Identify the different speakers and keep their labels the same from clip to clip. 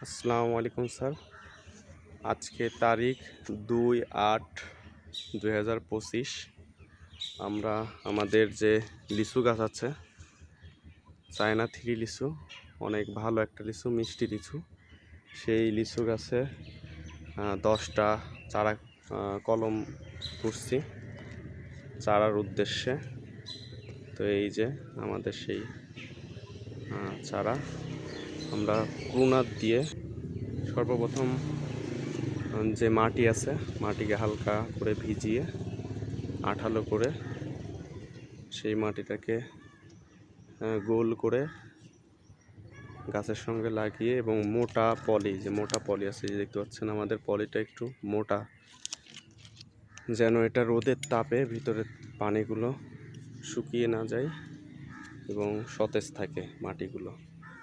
Speaker 1: আসসালামু আলাইকুম স্যার। আজকে তারিখ 2/8/2025। আমরা আমাদের যে লিচু গাছ আছে, চায়না 3 লিচু, অনেক ভালো একটা লিচু, মিষ্টি লিচু। সেই লিচু গাছে 10টা চারা কলম করছি চারার উদ্দেশ্যে। তো এই যে আমাদের সেই চারা আমরা প্রুনার দিয়ে সর্বপ্রথম যে মাটি আছে, মাটিকে হালকা করে ভিজিয়ে আঠালো করে সেই মাটিটাকে গোল করে গাছের সঙ্গে লাগিয়ে এবং মোটা পলি আছে, যে দেখতে পাচ্ছেন আমাদের পলিটা একটু মোটা, যেন এটা রোদের তাপে ভিতরের পানিগুলো শুকিয়ে না যায় এবং সতেজ থাকে মাটিগুলো।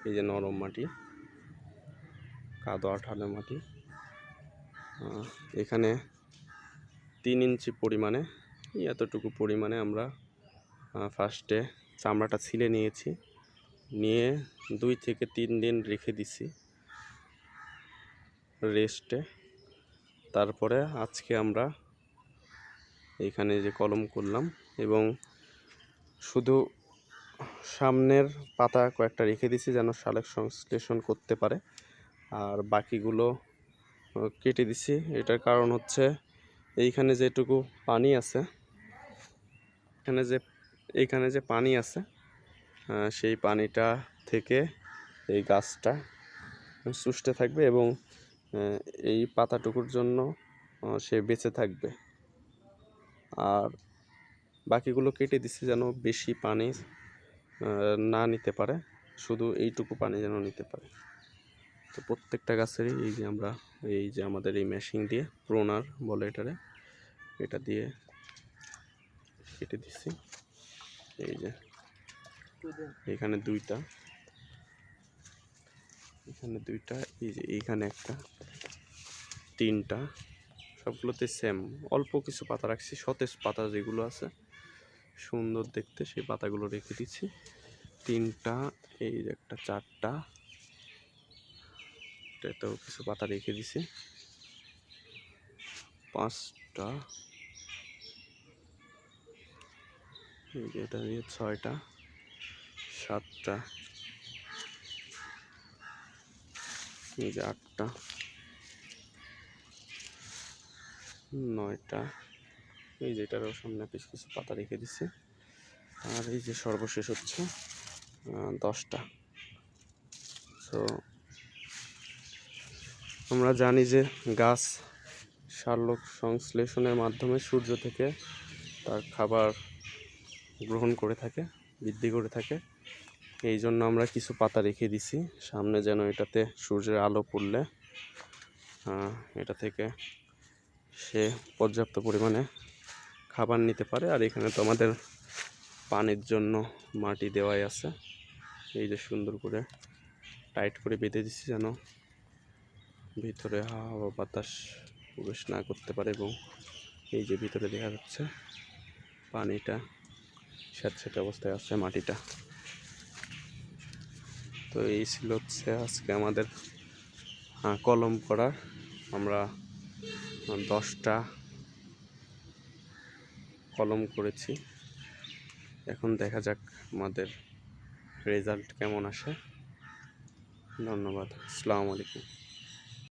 Speaker 1: এই যে নরম মাটি, কাদো আঠালো মাটি। এখানে 3 ইঞ্চি পরিমাণে, এতটুকু পরিমাণে আমরা ফার্স্টে চামড়াটা ছিলে নিয়েছি, নিয়ে 2 থেকে 3 দিন রেখে দিছি রেস্টে। তারপরে আজকে আমরা এইখানে যে কলম করলাম এবং শুধু সামনের পাতা কয়েকটা রেখে দিছি যেন শালক সংশ্লেষণ করতে পারে, আর বাকিগুলো কেটে দিছি। এটার কারণ হচ্ছে এইখানে যেটুকু পানি আছে, এইখানে যে পানি আছে, সেই পানিটা থেকে এই গাছটা শুষতে থাকবে এবং এই পাতাটুকুর জন্য সে বেঁচে থাকবে। আর বাকিগুলো কেটে দিচ্ছি যেন বেশি পানি না নিতে পারে, শুধু এইটুকু পানি যেন নিতে পারে। তো প্রত্যেকটা গাছেরই এই যে আমাদের এই মেশিন দিয়ে, প্রোনার বলে এটারে, এটা দিয়ে কেটে দিচ্ছি। এই যে এখানে দুইটা, এই যে এইখানে একটা, 3টা, সবগুলোতে সেম। অল্প কিছু পাতা রাখছি, সতেজ পাতা যেগুলো আছে সুন্দর দেখতে, সেই পাতাগুলো রেখে দিচ্ছি। 3টা, এই যে একটা, 4টা, এটাতেও কিছু পাতা রেখে দিছি। 5টা, এই যে এটা দিয়ে 6টা, 7টা, এই যে 8টা, 9টা, এই যে এটারও সামনে কিছু কিছু পাতা রেখে দিছি। আর এই যে সর্বশেষ হচ্ছে 10টা। সো আমরা জানি যে গাছ শালক সংশ্লেষণের মাধ্যমে সূর্য থেকে তার খাবার গ্রহণ করে থাকে, বৃদ্ধি করে থাকে। এই জন্য আমরা কিছু পাতা রেখে দিছি সামনে, যেন এটাতে সূর্যের আলো পড়লে এটা থেকে সে পর্যাপ্ত পরিমাণে খাবার নিতে পারে। আর এখানে তো আমাদের পানির জন্য মাটি দেওয়াই আছে, এই যে সুন্দর করে টাইট করে বেঁধে দিচ্ছি যেন ভিতরে হাওয়া বাতাস প্রবেশ না করতে পারে। এবং এই যে ভিতরে দেখা যাচ্ছে পানিটা স্যাঁতস্যাঁতে অবস্থায় আছে মাটিটা। তো এই ছিল হচ্ছে আজকে আমাদের কলম করার। আমরা 10টা কলম করেছি, এখন দেখা যাক আমাদের রেজাল্ট কেমন আসে। ধন্যবাদ। আসসালামু আলাইকুম।